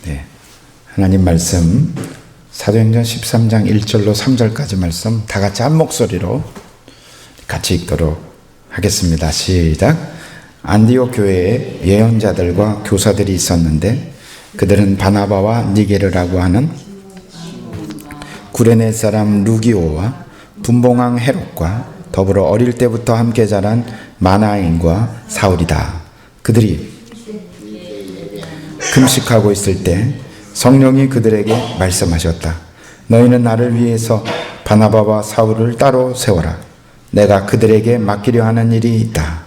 네, 하나님 말씀 사도행전 13장 1절로 3절까지 말씀 다 같이 한 목소리로 같이 읽도록 하겠습니다. 시작. 안디옥 교회에 예언자들과 교사들이 있었는데 그들은 바나바와 니게르라고 하는 구레네 사람 루기오와 분봉왕 헤롯과 더불어 어릴 때부터 함께 자란 마나인과 사울이다. 그들이 금식하고 있을 때 성령이 그들에게 말씀하셨다. 너희는 나를 위해서 바나바와 사울을 따로 세워라. 내가 그들에게 맡기려 하는 일이 있다.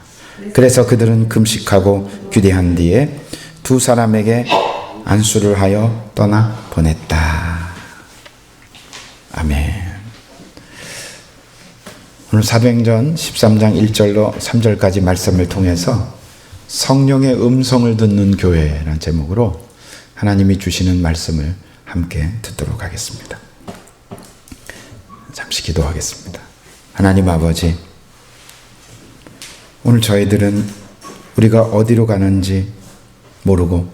그래서 그들은 금식하고 규례한 뒤에 두 사람에게 안수를 하여 떠나 보냈다. 아멘. 오늘 사도행전 13장 1절로 3절까지 말씀을 통해서 성령의 음성을 듣는 교회라는 제목으로 하나님이 주시는 말씀을 함께 듣도록 하겠습니다. 잠시 기도하겠습니다. 하나님 아버지, 오늘 저희들은 우리가 어디로 가는지 모르고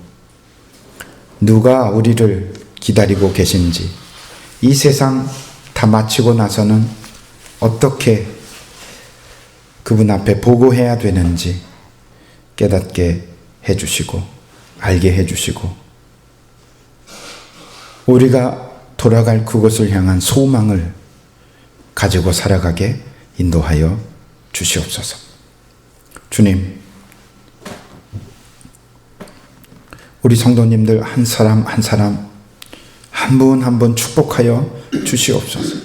누가 우리를 기다리고 계신지, 이 세상 다 마치고 나서는 어떻게 그분 앞에 보고해야 되는지 깨닫게 해주시고 알게 해주시고 우리가 돌아갈 그곳을 향한 소망을 가지고 살아가게 인도하여 주시옵소서. 주님, 우리 성도님들 한 사람 한 사람 한 분 한 분 축복하여 주시옵소서.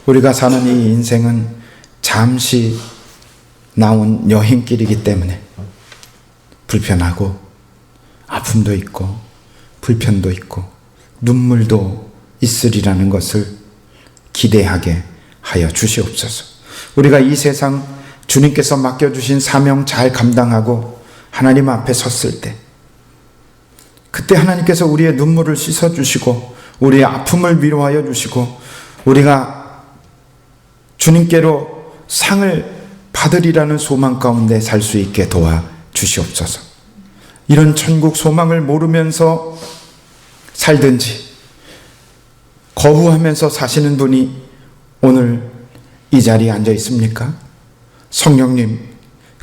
우리가 사는 이 인생은 잠시 나온 여행길이기 때문에 불편하고 아픔도 있고 불편도 있고 눈물도 있으리라는 것을 기대하게 하여 주시옵소서. 우리가 이 세상 주님께서 맡겨주신 사명 잘 감당하고 하나님 앞에 섰을 때, 그때 하나님께서 우리의 눈물을 씻어주시고 우리의 아픔을 위로하여 주시고 우리가 주님께로 상을 받으리라는 소망 가운데 살 수 있게 도와 주시옵소서. 이런 천국 소망을 모르면서 살든지 거부하면서 사시는 분이 오늘 이 자리에 앉아 있습니까? 성령님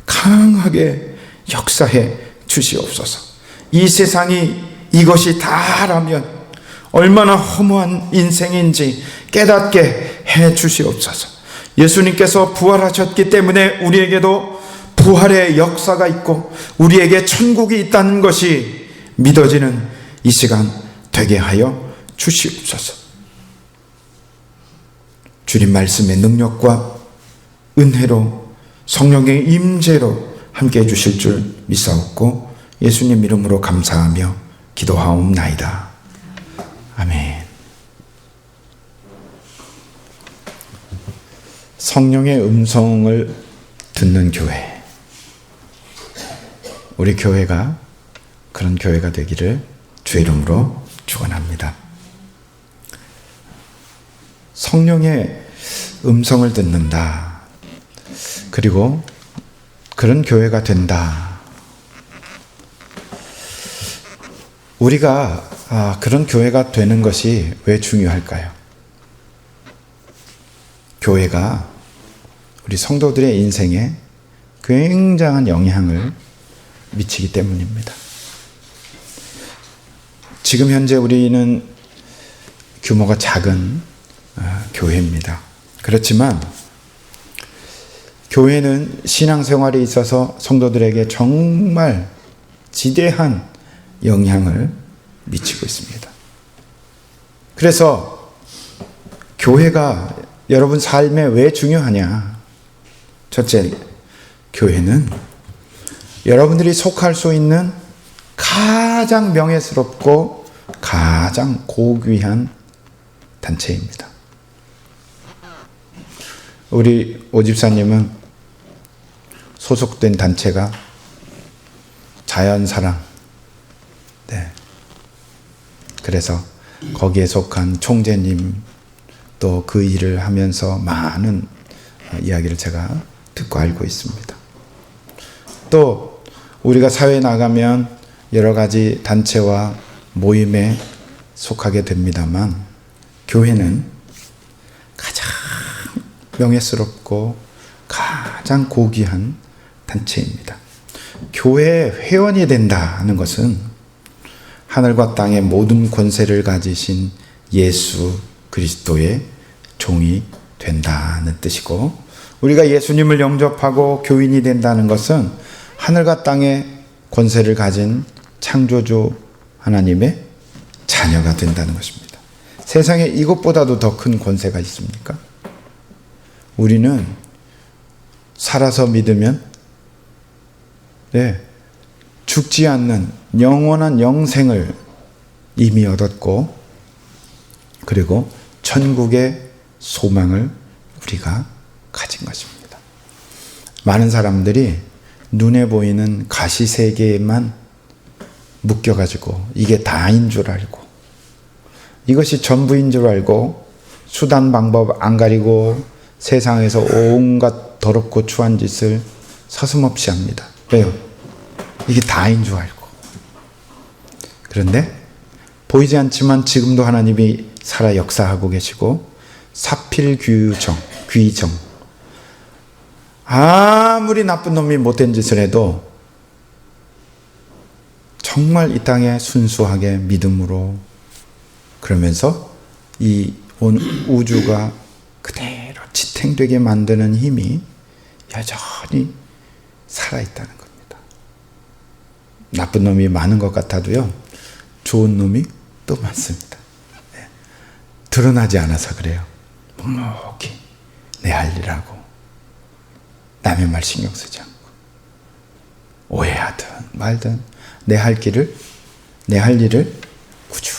강하게 역사해 주시옵소서. 이 세상이 이것이 다라면 얼마나 허무한 인생인지 깨닫게 해 주시옵소서. 예수님께서 부활하셨기 때문에 우리에게도 부활의 역사가 있고 우리에게 천국이 있다는 것이 믿어지는 이 시간 되게 하여 주시옵소서. 주님 말씀의 능력과 은혜로 성령의 임재로 함께해 주실 줄 믿사옵고 예수님 이름으로 감사하며 기도하옵나이다. 아멘. 성령의 음성을 듣는 교회, 우리 교회가 그런 교회가 되기를 주의 이름으로 축원합니다. 성령의 음성을 듣는다. 그리고 그런 교회가 된다. 우리가 그런 교회가 되는 것이 왜 중요할까요? 교회가 우리 성도들의 인생에 굉장한 영향을 미치기 때문입니다. 지금 현재 우리는 규모가 작은 교회입니다. 그렇지만 교회는 신앙생활에 있어서 성도들에게 정말 지대한 영향을 미치고 있습니다. 그래서 교회가 여러분 삶에 왜 중요하냐? 첫째, 교회는 여러분들이 속할 수 있는 가장 명예스럽고 가장 고귀한 단체입니다. 우리 오집사님은 소속된 단체가 자연사랑, 네. 그래서 거기에 속한 총재님 또 그 일을 하면서 많은 이야기를 제가 듣고 알고 있습니다. 또 우리가 사회에 나가면 여러 가지 단체와 모임에 속하게 됩니다만 교회는 가장 명예스럽고 가장 고귀한 단체입니다. 교회 회원이 된다는 것은 하늘과 땅의 모든 권세를 가지신 예수 그리스도의 종이 된다는 뜻이고, 우리가 예수님을 영접하고 교인이 된다는 것은 하늘과 땅의 권세를 가진 창조주 하나님의 자녀가 된다는 것입니다. 세상에 이것보다도 더 큰 권세가 있습니까? 우리는 살아서 믿으면 죽지 않는 영원한 영생을 이미 얻었고, 그리고 천국의 소망을 우리가 가진 것입니다. 많은 사람들이 눈에 보이는 가시세계에만 묶여가지고 이게 다인 줄 알고, 이것이 전부인 줄 알고 수단 방법 안 가리고 세상에서 온갖 더럽고 추한 짓을 서슴없이 합니다. 왜요? 이게 다인 줄 알고. 그런데 보이지 않지만 지금도 하나님이 살아 역사하고 계시고, 사필귀정, 아무리 나쁜 놈이 못된 짓을 해도 정말 이 땅에 순수하게 믿음으로, 그러면서 이 온 우주가 그대로 지탱되게 만드는 힘이 여전히 살아있다는 겁니다. 나쁜 놈이 많은 것 같아도요, 좋은 놈이 또 많습니다. 드러나지 않아서 그래요. 묵묵히 내 할 일하고 남의 말 신경 쓰지 않고, 오해하든 말든 내 할 일을 꾸준히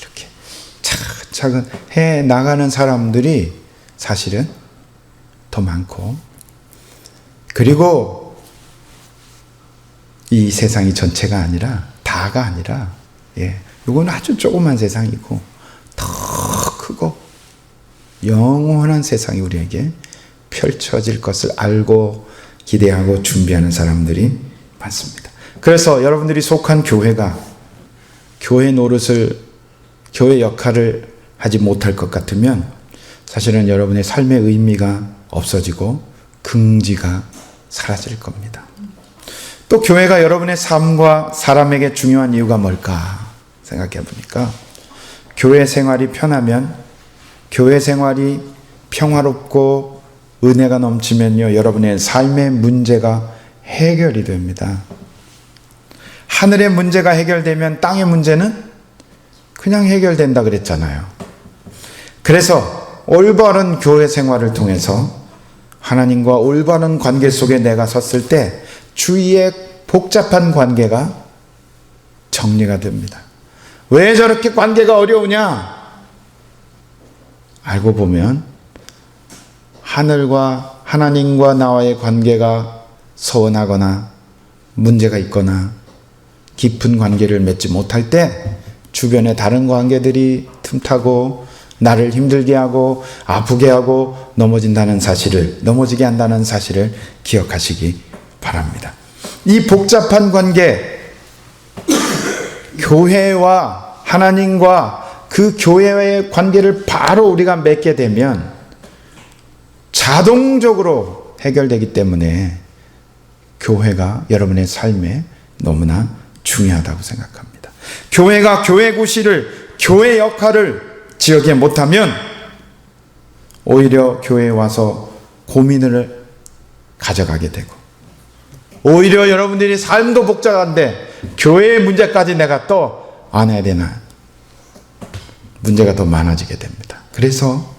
이렇게 차근차근 해 나가는 사람들이 사실은 더 많고, 그리고 이 세상이 전체가 아니라, 다가 아니라, 이건 아주 조그만 세상이고 더 크고 영원한 세상이 우리에게 펼쳐질 것을 알고 기대하고 준비하는 사람들이 많습니다. 그래서 여러분들이 속한 교회가 교회 노릇을, 교회 역할을 하지 못할 것 같으면 사실은 여러분의 삶의 의미가 없어지고 긍지가 사라질 겁니다. 또 교회가 여러분의 삶과 사람에게 중요한 이유가 뭘까 생각해 보니까, 교회 생활이 편하면, 교회 생활이 평화롭고 은혜가 넘치면요, 여러분의 삶의 문제가 해결이 됩니다. 하늘의 문제가 해결되면 땅의 문제는 그냥 해결된다 그랬잖아요. 그래서 올바른 교회 생활을 통해서 하나님과 올바른 관계 속에 내가 섰을 때 주위의 복잡한 관계가 정리가 됩니다. 왜 저렇게 관계가 어려우냐? 알고 보면 하나님과 나와의 관계가 서운하거나 문제가 있거나 깊은 관계를 맺지 못할 때 주변의 다른 관계들이 틈타고 나를 힘들게 하고 아프게 하고 넘어지게 한다는 사실을 기억하시기 바랍니다. 이 복잡한 관계, 교회와 하나님과 그 교회와의 관계를 바로 우리가 맺게 되면 자동적으로 해결되기 때문에 교회가 여러분의 삶에 너무나 중요하다고 생각합니다. 교회가 교회 구실을, 교회 역할을 지역에 못하면 오히려 교회에 와서 고민을 가져가게 되고, 오히려 여러분들이 삶도 복잡한데 교회의 문제까지 내가 또 안 해야 되나, 문제가 더 많아지게 됩니다. 그래서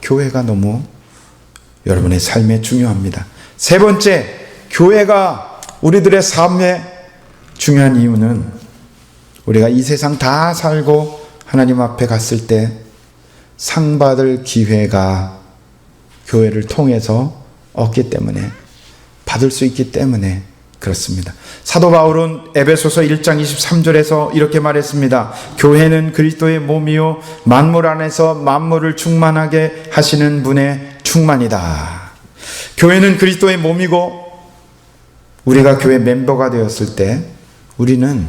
교회가 너무 여러분의 삶에 중요합니다. 세 번째, 교회가 우리들의 삶에 중요한 이유는 우리가 이 세상 다 살고 하나님 앞에 갔을 때 상 받을 기회가 교회를 통해서 얻기 때문에, 받을 수 있기 때문에 그렇습니다. 사도 바울은 에베소서 1장 23절에서 이렇게 말했습니다. 교회는 그리스도의 몸이요 만물 안에서 만물을 충만하게 하시는 분의 충만이다. 교회는 그리스도의 몸이고, 우리가 교회 멤버가 되었을 때 우리는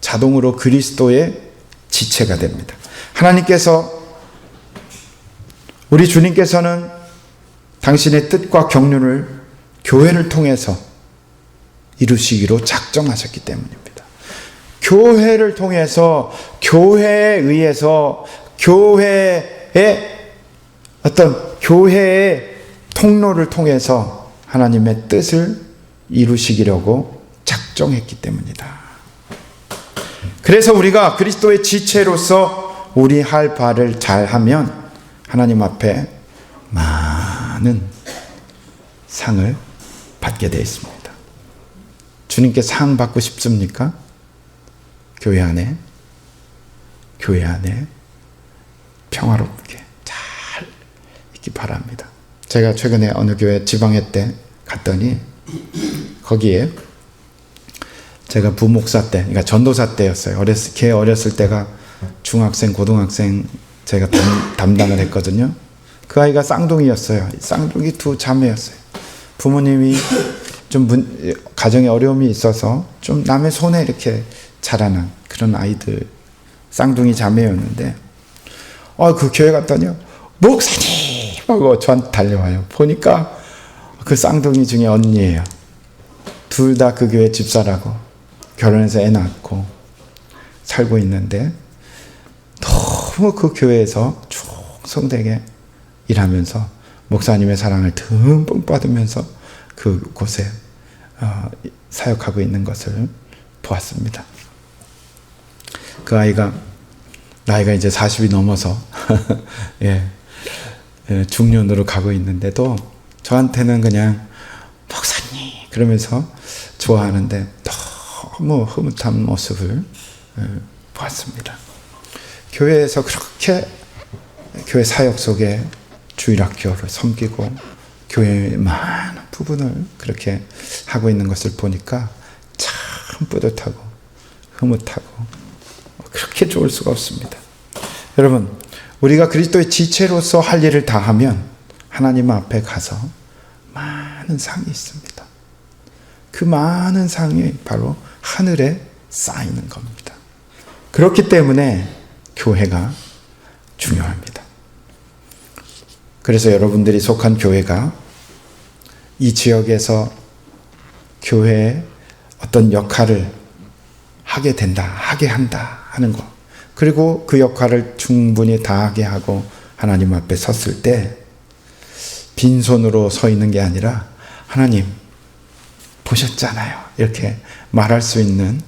자동으로 그리스도의 지체가 됩니다. 하나님께서, 우리 주님께서는 당신의 뜻과 경륜을 교회를 통해서 이루시기로 작정하셨기 때문입니다. 교회를 통해서, 교회에 의해서, 교회의 통로를 통해서 하나님의 뜻을 이루시기려고 작정했기 때문이다. 그래서 우리가 그리스도의 지체로서 우리 할 바를 잘하면 하나님 앞에 많은 상을 받게 되어 있습니다. 주님께 상 받고 싶습니까? 교회 안에 평화롭게 잘 있기 바랍니다. 제가 최근에 어느 교회 지방회 때 갔더니 거기에 제가 부목사 때, 그러니까 전도사 때였어요. 걔 어렸을 때가 중학생, 고등학생 제가 담당을 했거든요. 그 아이가 쌍둥이였어요. 쌍둥이 두 자매였어요. 부모님이 좀 가정에 어려움이 있어서 좀 남의 손에 이렇게 자라는 그런 아이들, 쌍둥이 자매였는데, 그 교회 갔더니 목사님 하고 저한테 달려와요. 보니까 그 쌍둥이 중에 언니예요. 둘 다 그 교회 집사라고 결혼해서 애 낳고 살고 있는데, 너무 그 교회에서 충성되게 일하면서 목사님의 사랑을 듬뿍 받으면서 그곳에 사역하고 있는 것을 보았습니다. 그 아이가 나이가 이제 40이 넘어서 중년으로 가고 있는데도 저한테는 그냥 목사님 그러면서 좋아하는데 너무 흐뭇한 모습을 보았습니다. 교회에서 그렇게 교회 사역 속에 주일학교를 섬기고 교회의 많은 부분을 그렇게 하고 있는 것을 보니까 참 뿌듯하고 흐뭇하고 그렇게 좋을 수가 없습니다. 여러분, 우리가 그리스도의 지체로서 할 일을 다하면 하나님 앞에 가서 많은 상이 있습니다. 그 많은 상이 바로 하늘에 쌓이는 겁니다. 그렇기 때문에 교회가 중요합니다. 그래서 여러분들이 속한 교회가 이 지역에서 교회에 어떤 역할을 하게 된다, 하게 한다 하는 것, 그리고 그 역할을 충분히 다하게 하고 하나님 앞에 섰을 때 빈손으로 서 있는 게 아니라 하나님 보셨잖아요, 이렇게 말할 수 있는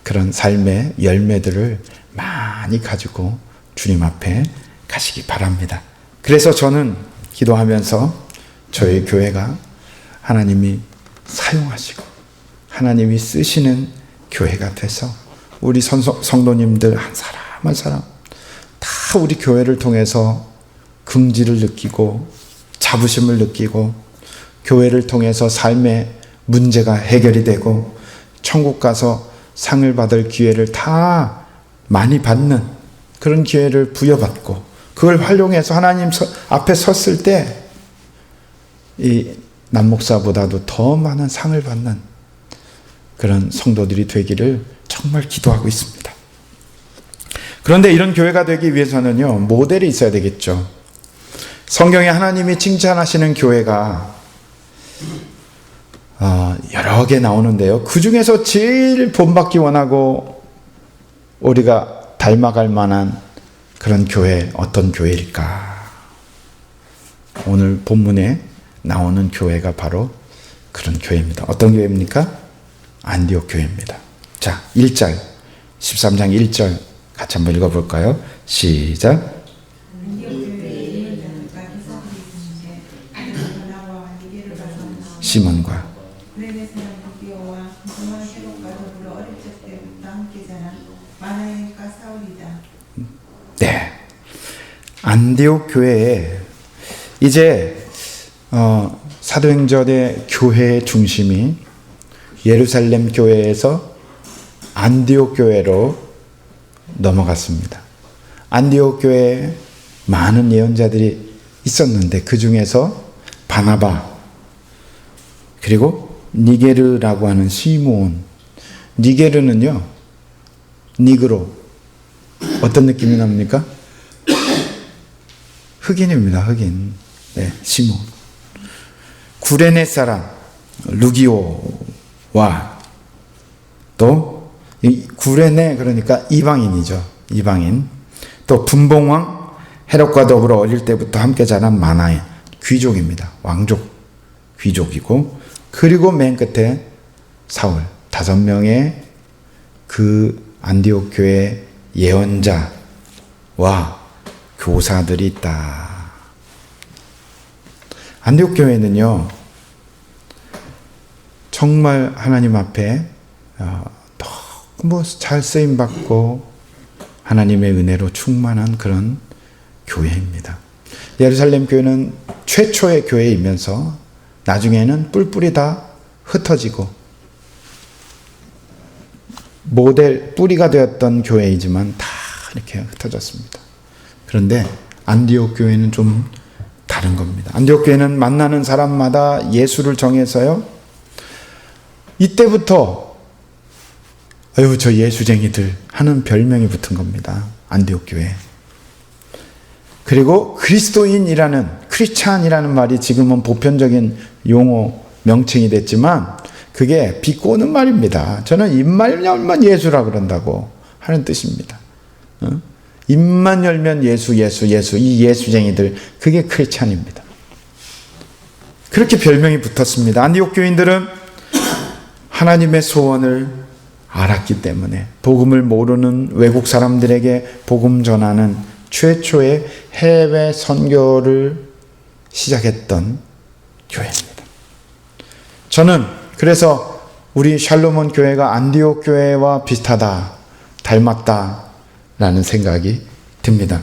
그런 삶의 열매들을 많이 가지고 주님 앞에 가시기 바랍니다. 그래서 저는 기도하면서 저희 교회가 하나님이 사용하시고 하나님이 쓰시는 교회가 돼서 우리 성도님들 한 사람 한 사람 다 우리 교회를 통해서 긍지를 느끼고 자부심을 느끼고 교회를 통해서 삶의 문제가 해결이 되고 천국 가서 상을 받을 기회를 다 많이 받는 그런 기회를 부여받고 그걸 활용해서 하나님 앞에 섰을 때 이 남목사보다도 더 많은 상을 받는 그런 성도들이 되기를 정말 기도하고 있습니다. 그런데 이런 교회가 되기 위해서는요, 모델이 있어야 되겠죠. 성경에 하나님이 칭찬하시는 교회가 여러 개 나오는데요. 그 중에서 제일 본받기 원하고 우리가 닮아갈 만한 그런 교회, 어떤 교회일까? 오늘 본문에 나오는 교회가 바로 그런 교회입니다. 어떤 교회입니까? 안디옥 교회입니다. 자, 1절, 13장 1절 같이 한번 읽어볼까요? 시작. 시몬과 네, 안디옥 교회에 이제 사도행전의 교회의 중심이 예루살렘 교회에서 안디옥 교회로 넘어갔습니다. 안디옥 교회에 많은 예언자들이 있었는데 그 중에서 바나바 그리고 니게르라고 하는 시몬, 니게르는요 니그로. 어떤 느낌이 납니까? 흑인입니다. 흑인. 네, 시몬. 구레네 사람 루기오와 또 구레네, 그러니까 이방인이죠. 이방인. 또 분봉왕 헤롯과 더불어 어릴 때부터 함께 자란 마나의 귀족입니다. 왕족 귀족이고, 그리고 맨 끝에 사울. 5명의 그 안디옥 교회 예언자와 교사들이 있다. 안디옥 교회는요, 정말 하나님 앞에 너무 잘 쓰임 받고 하나님의 은혜로 충만한 그런 교회입니다. 예루살렘 교회는 최초의 교회이면서 나중에는 뿔뿔이 다 흩어지고 모델 뿌리가 되었던 교회이지만 다 이렇게 흩어졌습니다. 그런데 안디옥 교회는 좀 다른 겁니다. 안디옥 교회는 만나는 사람마다 예수를 정해서요, 이때부터 아유 저 예수쟁이들 하는 별명이 붙은 겁니다. 안디옥 교회. 그리고 그리스도인이라는, 크리스찬이라는 말이 지금은 보편적인 용어 명칭이 됐지만 그게 비꼬는 말입니다. 저는 입만 열면 예수라 그런다고 하는 뜻입니다. 입만 열면 예수, 예수, 예수, 이 예수쟁이들, 그게 크리스찬입니다. 그렇게 별명이 붙었습니다. 안디옥 교인들은 하나님의 소원을 알았기 때문에 복음을 모르는 외국 사람들에게 복음 전하는 최초의 해외 선교를 시작했던 교회입니다. 저는 그래서 우리 샬롬온 교회가 안디옥 교회와 비슷하다, 닮았다라는 생각이 듭니다.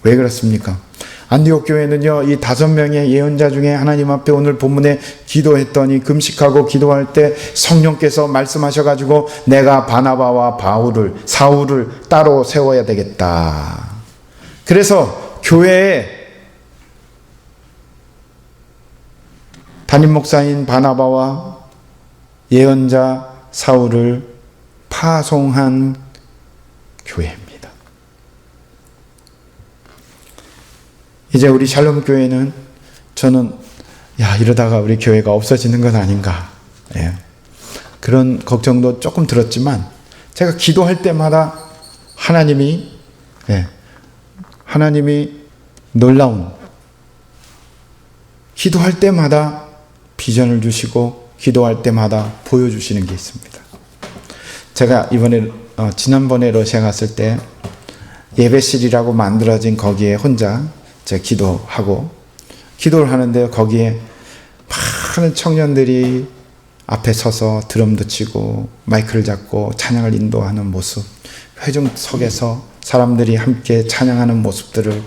왜 그렇습니까? 안디옥 교회는요, 이 5명의 예언자 중에 하나님 앞에 오늘 본문에 기도했더니, 금식하고 기도할 때 성령께서 말씀하셔가지고 내가 바나바와 사울을 따로 세워야 되겠다. 그래서 교회에 담임 목사인 바나바와 예언자 사울을 파송한 교회입니다. 이제 우리 샬롬 교회는, 저는 이러다가 우리 교회가 없어지는 건 아닌가, 그런 걱정도 조금 들었지만, 제가 기도할 때마다 하나님이 놀라운, 기도할 때마다 비전을 주시고 기도할 때마다 보여주시는 게 있습니다. 제가 지난번에 러시아 갔을 때 예배실이라고 만들어진 거기에 혼자 제가 기도를 하는데, 거기에 많은 청년들이 앞에 서서 드럼도 치고 마이크를 잡고 찬양을 인도하는 모습, 회중석에서 사람들이 함께 찬양하는 모습들을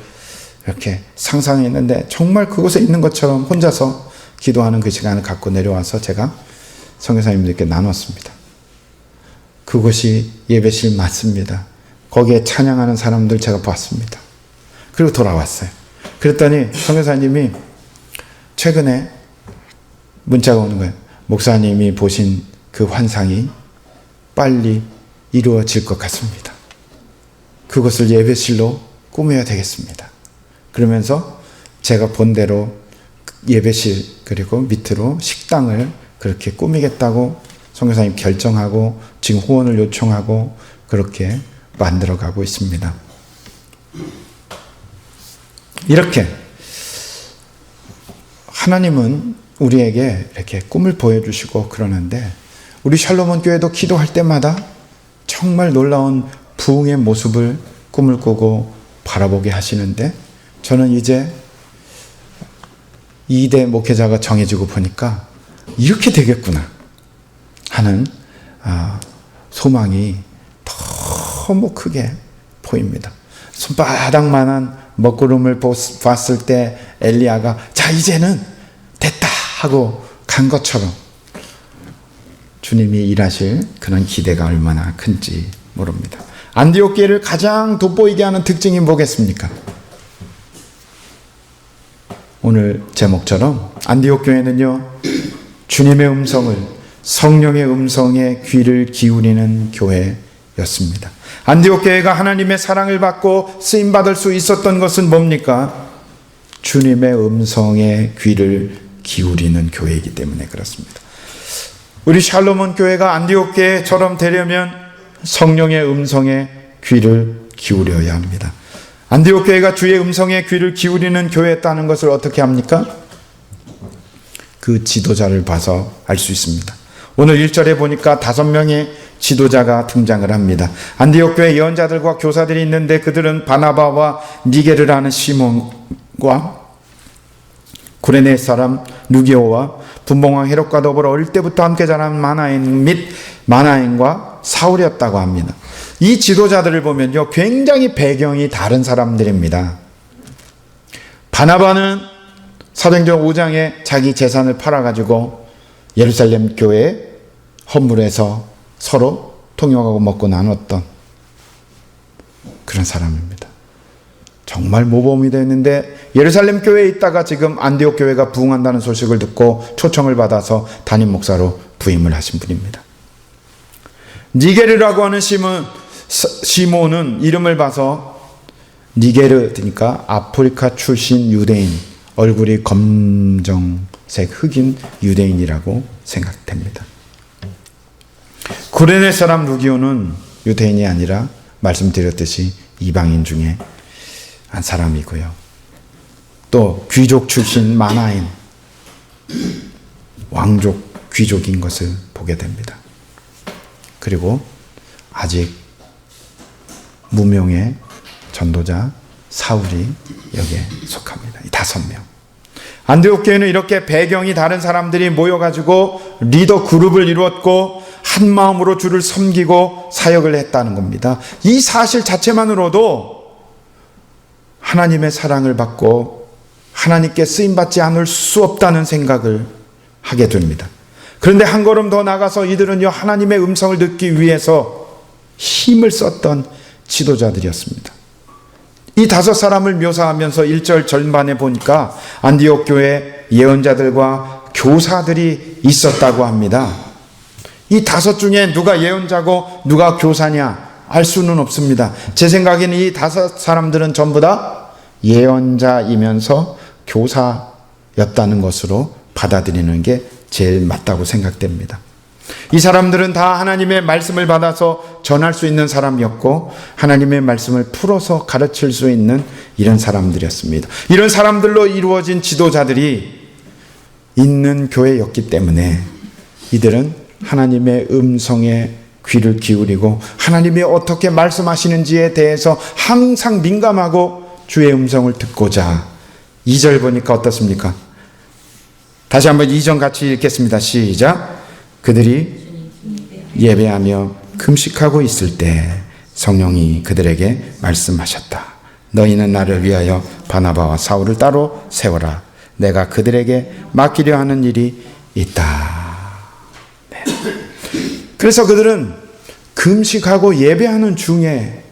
이렇게 상상했는데, 정말 그곳에 있는 것처럼 혼자서 기도하는 그 시간을 갖고 내려와서 제가 선교사님들께 나눴습니다. 그곳이 예배실 맞습니다. 거기에 찬양하는 사람들 제가 봤습니다. 그리고 돌아왔어요. 그랬더니 선교사님이 최근에 문자가 오는 거예요. 목사님이 보신 그 환상이 빨리 이루어질 것 같습니다. 그것을 예배실로 꾸며야 되겠습니다. 그러면서 제가 본 대로 예배실 그리고 밑으로 식당을 그렇게 꾸미겠다고 선교사님 결정하고 지금 후원을 요청하고 그렇게 만들어가고 있습니다. 이렇게 하나님은 우리에게 이렇게 꿈을 보여주시고 그러는데, 우리 샬롬온 교회도 기도할 때마다 정말 놀라운 부흥의 모습을 꿈을 꾸고 바라보게 하시는데, 저는 이제 2대 목회자가 정해지고 보니까 이렇게 되겠구나 하는 소망이 너무 크게 보입니다. 손바닥만한 먹구름을 봤을 때 엘리야가 자 이제는 됐다 하고 간 것처럼 주님이 일하실 그런 기대가 얼마나 큰지 모릅니다. 안디옥 교회를 가장 돋보이게 하는 특징이 뭐겠습니까? 오늘 제목처럼 안디옥 교회는요, 주님의 음성을, 성령의 음성에 귀를 기울이는 교회였습니다. 안디옥 교회가 하나님의 사랑을 받고 쓰임받을 수 있었던 것은 뭡니까? 주님의 음성에 귀를 기울이는 교회이기 때문에 그렇습니다. 우리 샬롬온 교회가 안디옥 교회처럼 되려면 성령의 음성에 귀를 기울여야 합니다. 안디옥 교회가 주의 음성에 귀를 기울이는 교회였다는 것을 어떻게 합니까? 그 지도자를 봐서 알 수 있습니다. 오늘 1절에 보니까 5명의 지도자가 등장을 합니다. 안디옥 교회 예언자들과 교사들이 있는데 그들은 바나바와 니게르라는 시몬과 구레네 사람 루기오와 분봉왕 헤롯과 더불어 어릴 때부터 함께 자란 마나엔 및 마나엔과 사울이었다고 합니다. 이 지도자들을 보면요, 굉장히 배경이 다른 사람들입니다. 바나바는 사도행전 5장에 자기 재산을 팔아가지고 예루살렘 교회 헌물에서 서로 통용하고 먹고 나눴던 그런 사람입니다. 정말 모범이 됐는데 예루살렘 교회에 있다가 지금 안디옥 교회가 부흥한다는 소식을 듣고 초청을 받아서 담임 목사로 부임을 하신 분입니다. 니게르라고 하는 시몬은 이름을 봐서 니게르니까 아프리카 출신 유대인, 얼굴이 검정색 흑인 유대인이라고 생각됩니다. 구레네 사람 루기오는 유대인이 아니라 말씀드렸듯이 이방인 중에 한 사람이고요. 또 귀족 출신 마나엔, 왕족 귀족인 것을 보게 됩니다. 그리고 아직 무명의 전도자 사울이 여기에 속합니다. 이 5명. 안디옥 교회는 이렇게 배경이 다른 사람들이 모여가지고 리더 그룹을 이루었고 한 마음으로 주를 섬기고 사역을 했다는 겁니다. 이 사실 자체만으로도 하나님의 사랑을 받고 하나님께 쓰임받지 않을 수 없다는 생각을 하게 됩니다. 그런데 한 걸음 더 나가서 이들은요, 하나님의 음성을 듣기 위해서 힘을 썼던 지도자들이었습니다. 이 5사람을 묘사하면서 1절 전반에 보니까 안디옥 교회 예언자들과 교사들이 있었다고 합니다. 이 5 중에 누가 예언자고 누가 교사냐 알 수는 없습니다. 제 생각에는 이 5사람들은 전부 다 예언자이면서 교사였다는 것으로 받아들이는 게 제일 맞다고 생각됩니다. 이 사람들은 다 하나님의 말씀을 받아서 전할 수 있는 사람이었고 하나님의 말씀을 풀어서 가르칠 수 있는 이런 사람들이었습니다. 이런 사람들로 이루어진 지도자들이 있는 교회였기 때문에 이들은 하나님의 음성에 귀를 기울이고 하나님이 어떻게 말씀하시는지에 대해서 항상 민감하고 주의 음성을 듣고자 2절 보니까 어떻습니까? 다시 한번 2절 같이 읽겠습니다. 시작. 그들이 예배하며 금식하고 있을 때 성령이 그들에게 말씀하셨다. 너희는 나를 위하여 바나바와 사울을 따로 세워라. 내가 그들에게 맡기려 하는 일이 있다. 네. 그래서 그들은 금식하고 예배하는 중에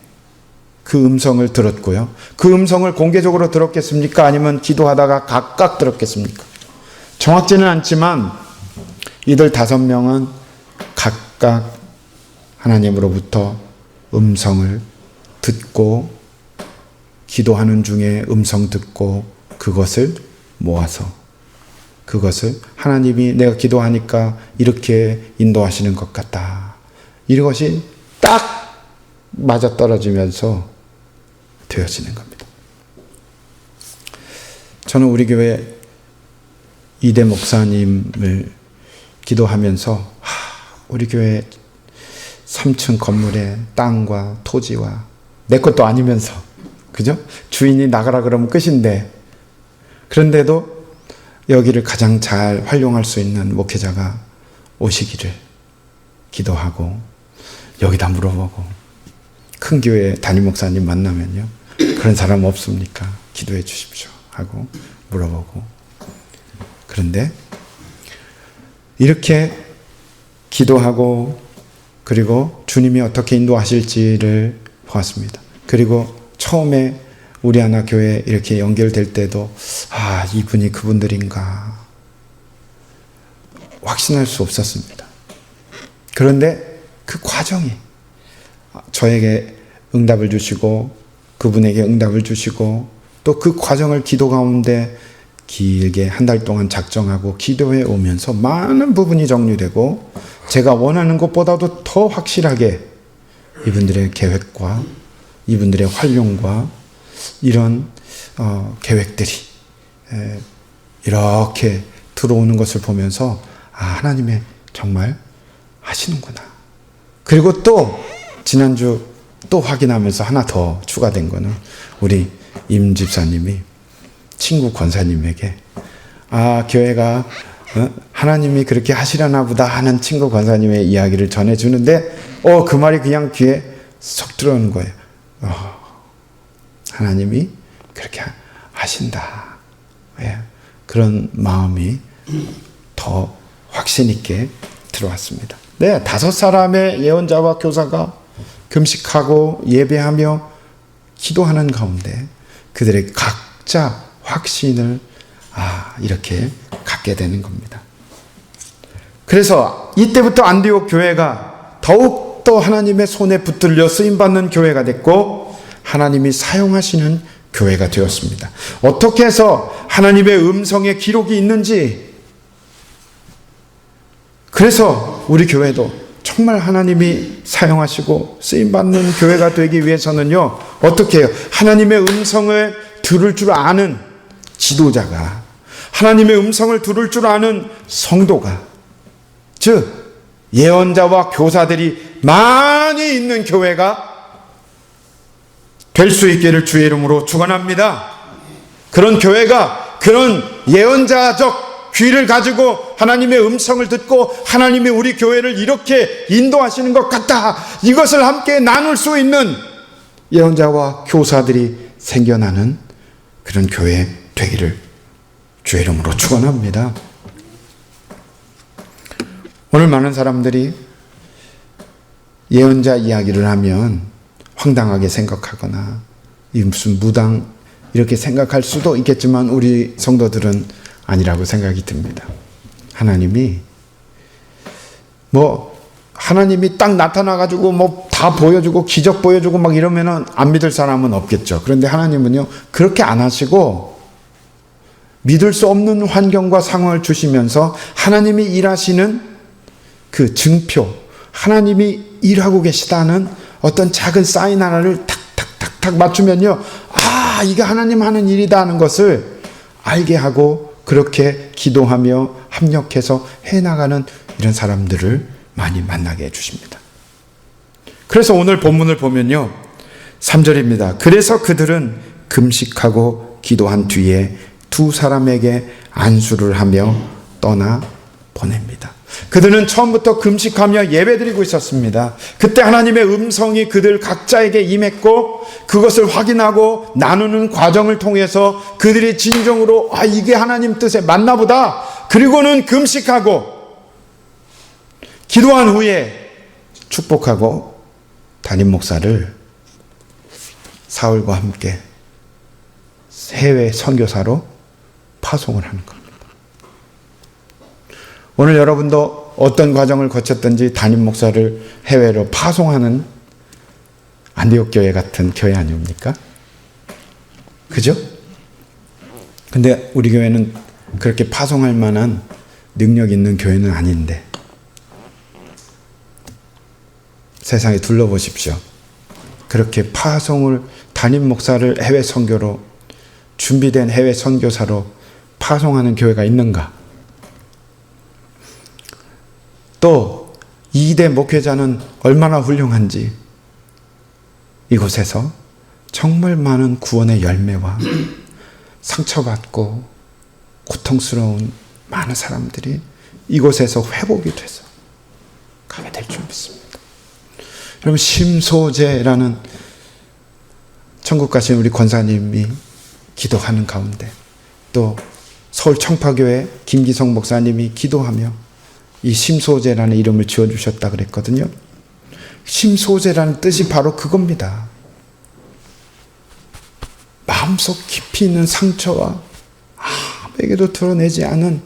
그 음성을 들었고요. 그 음성을 공개적으로 들었겠습니까? 아니면 기도하다가 각각 들었겠습니까? 정확지는 않지만 이들 5명은 각각 하나님으로부터 음성을 듣고 기도하는 중에 음성 듣고 그것을 모아서 그것을 하나님이 내가 기도하니까 이렇게 인도하시는 것 같다. 이것이 딱 맞아떨어지면서 되어지는 겁니다. 저는 우리 교회 이대 목사님을 기도하면서 우리 교회 3층 건물의 땅과 토지와 내 것도 아니면서 그죠? 주인이 나가라 그러면 끝인데 그런데도 여기를 가장 잘 활용할 수 있는 목회자가 오시기를 기도하고 여기다 물어보고 큰 교회 담임 목사님 만나면요 그런 사람 없습니까? 기도해 주십시오 하고 물어보고 그런데 이렇게 기도하고 그리고 주님이 어떻게 인도하실지를 보았습니다. 그리고 처음에 우리 하나 교회 이렇게 연결될 때도 이분이 그분들인가 확신할 수 없었습니다. 그런데 그 과정이 저에게 응답을 주시고 그분에게 응답을 주시고 또 그 과정을 기도 가운데 길게 한 달 동안 작정하고 기도해 오면서 많은 부분이 정리되고 제가 원하는 것보다도 더 확실하게 이분들의 계획과 이분들의 활용과 이런 계획들이 이렇게 들어오는 것을 보면서 하나님의 정말 하시는구나. 그리고 또 지난주 또 확인하면서 하나 더 추가된 거는 우리 임 집사님이 친구 권사님에게 교회가 하나님이 그렇게 하시려나 보다 하는 친구 권사님의 이야기를 전해주는데 그 말이 그냥 귀에 쏙 들어오는 거예요. 하나님이 그렇게 하신다. 그런 마음이 더 확신 있게 들어왔습니다. 네, 5사람의 예언자와 교사가 금식하고 예배하며 기도하는 가운데 그들의 각자 확신을 이렇게 갖게 되는 겁니다. 그래서 이때부터 안디옥 교회가 더욱더 하나님의 손에 붙들려 쓰임받는 교회가 됐고 하나님이 사용하시는 교회가 되었습니다. 어떻게 해서 하나님의 음성의 기록이 있는지, 그래서 우리 교회도 정말 하나님이 사용하시고 쓰임받는 교회가 되기 위해서는요, 어떻게 해요? 하나님의 음성을 들을 줄 아는 지도자가, 하나님의 음성을 들을 줄 아는 성도가, 즉 예언자와 교사들이 많이 있는 교회가 될 수 있기를 주의 이름으로 축원합니다. 그런 교회가 그런 예언자적 귀를 가지고 하나님의 음성을 듣고 하나님이 우리 교회를 이렇게 인도하시는 것 같다, 이것을 함께 나눌 수 있는 예언자와 교사들이 생겨나는 그런 교회 되기를 주의 이름으로 축원합니다. 오늘 많은 사람들이 예언자 이야기를 하면 황당하게 생각하거나 이 무슨 무당 이렇게 생각할 수도 있겠지만 우리 성도들은 아니라고 생각이 듭니다. 하나님이 딱 나타나가지고 다 보여주고 기적 보여주고 막 이러면은 안 믿을 사람은 없겠죠. 그런데 하나님은요, 그렇게 안 하시고 믿을 수 없는 환경과 상황을 주시면서 하나님이 일하시는 그 증표, 하나님이 일하고 계시다는 어떤 작은 사인 하나를 탁탁탁탁 맞추면요, 이게 하나님 하는 일이다 하는 것을 알게 하고 그렇게 기도하며 합력해서 해나가는 이런 사람들을 많이 만나게 해주십니다. 그래서 오늘 본문을 보면요, 3절입니다. 그래서 그들은 금식하고 기도한 뒤에 2사람에게 안수를 하며 떠나 보냅니다. 그들은 처음부터 금식하며 예배드리고 있었습니다. 그때 하나님의 음성이 그들 각자에게 임했고 그것을 확인하고 나누는 과정을 통해서 그들이 진정으로 이게 하나님 뜻에 맞나 보다. 그리고는 금식하고 기도한 후에 축복하고 담임 목사를 사울과 함께 해외 선교사로 파송을 하는 겁니다. 오늘 여러분도 어떤 과정을 거쳤든지 담임 목사를 해외로 파송하는 안디옥 교회 같은 교회 아닙니까? 그죠? 근데 우리 교회는 그렇게 파송할 만한 능력 있는 교회는 아닌데, 세상에 둘러보십시오. 그렇게 파송을, 담임 목사를 해외 선교로, 준비된 해외 선교사로 파송하는 교회가 있는가? 또 2대 목회자는 얼마나 훌륭한지 이곳에서 정말 많은 구원의 열매와 상처받고 고통스러운 많은 사람들이 이곳에서 회복이 돼서 가게 될 줄 믿습니다. 여러분, 심소재라는 천국 가신 우리 권사님이 기도하는 가운데 또 서울 청파교회 김기성 목사님이 기도하며 이 심소재라는 이름을 지어주셨다 그랬거든요. 심소재라는 뜻이 바로 그겁니다. 마음속 깊이 있는 상처와 아무에게도 드러내지 않은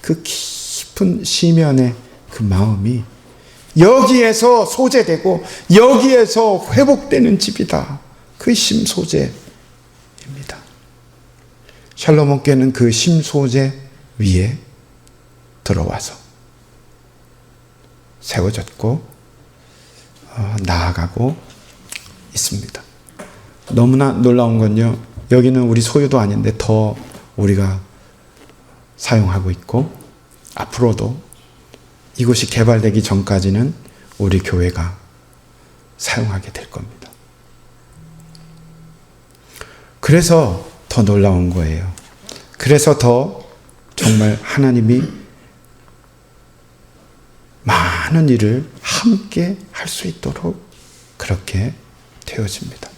그 깊은 시면의 그 마음이 여기에서 소재되고 여기에서 회복되는 집이다. 그 심소재입니다. 살로몬께는 그 심소재 위에 들어와서 세워졌고 나아가고 있습니다. 너무나 놀라운 건요, 여기는 우리 소유도 아닌데 더 우리가 사용하고 있고 앞으로도 이곳이 개발되기 전까지는 우리 교회가 사용하게 될 겁니다. 그래서 더 놀라운 거예요. 그래서 더 정말 하나님이 많은 일을 함께 할 수 있도록 그렇게 되어집니다.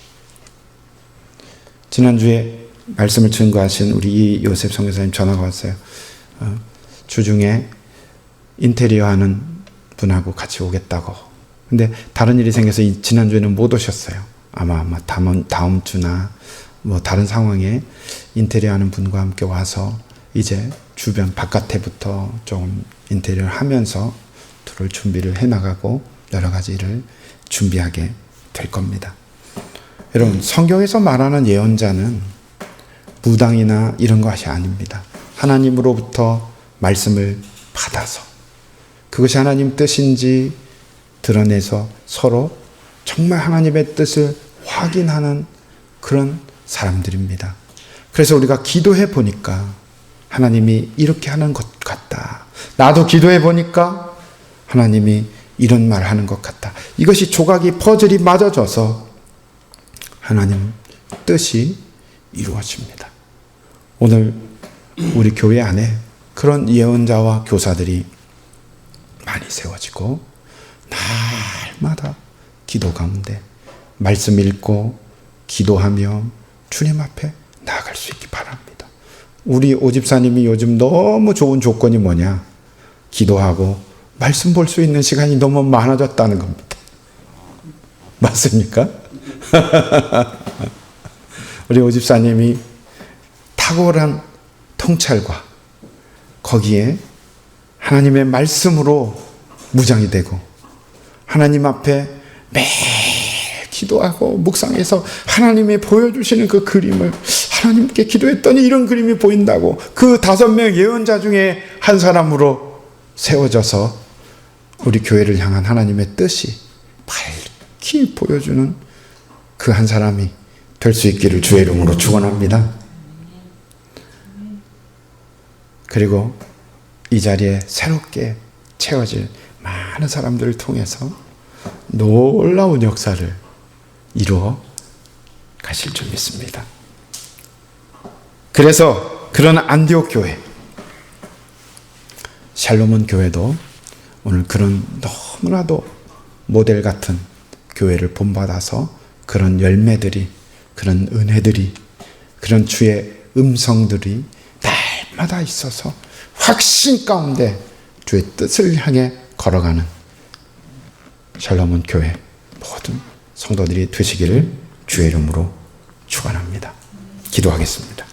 지난주에 말씀을 증거하신 우리 요셉 선교사님 전화가 왔어요. 주중에 인테리어 하는 분하고 같이 오겠다고. 근데 다른 일이 생겨서 지난주에는 못 오셨어요. 아마 다음 주나 뭐 다른 상황에 인테리어 하는 분과 함께 와서 이제 주변 바깥에부터 좀 인테리어를 하면서 둘을 준비를 해나가고 여러 가지 일을 준비하게 될 겁니다. 여러분, 성경에서 말하는 예언자는 무당이나 이런 것이 아닙니다. 하나님으로부터 말씀을 받아서 그것이 하나님 뜻인지 드러내서 서로 정말 하나님의 뜻을 확인하는 그런 사람들입니다. 그래서 우리가 기도해 보니까 하나님이 이렇게 하는 것 같다. 나도 기도해 보니까 하나님이 이런 말 하는 것 같다. 이것이 조각이 퍼즐이 맞아져서 하나님 뜻이 이루어집니다. 오늘 우리 교회 안에 그런 예언자와 교사들이 많이 세워지고 날마다 기도 가운데 말씀 읽고 기도하며 주님 앞에 나아갈 수 있기 바랍니다. 우리 오집사님이 요즘 너무 좋은 조건이 뭐냐? 기도하고 말씀 볼 수 있는 시간이 너무 많아졌다는 겁니다. 맞습니까? 우리 오집사님이 탁월한 통찰과 거기에 하나님의 말씀으로 무장이 되고 하나님 앞에 매일 기도하고 묵상해서 하나님이 보여주시는 그 그림을 하나님께 기도했더니 이런 그림이 보인다고 그 5명 예언자 중에 한 사람으로 세워져서 우리 교회를 향한 하나님의 뜻이 밝히 보여주는 그 한 사람이 될 수 있기를 주의 이름으로 축원합니다. 그리고 이 자리에 새롭게 채워질 많은 사람들을 통해서 놀라운 역사를 이루어 가실 줄 믿습니다. 그래서 그런 안디옥 교회, 샬롬온 교회도 오늘 그런 너무나도 모델 같은 교회를 본받아서 그런 열매들이, 그런 은혜들이, 그런 주의 음성들이 날마다 있어서 확신 가운데 주의 뜻을 향해 걸어가는 샬롬온 교회 모든 성도들이 되시기를 주의 이름으로 축원합니다. 기도하겠습니다.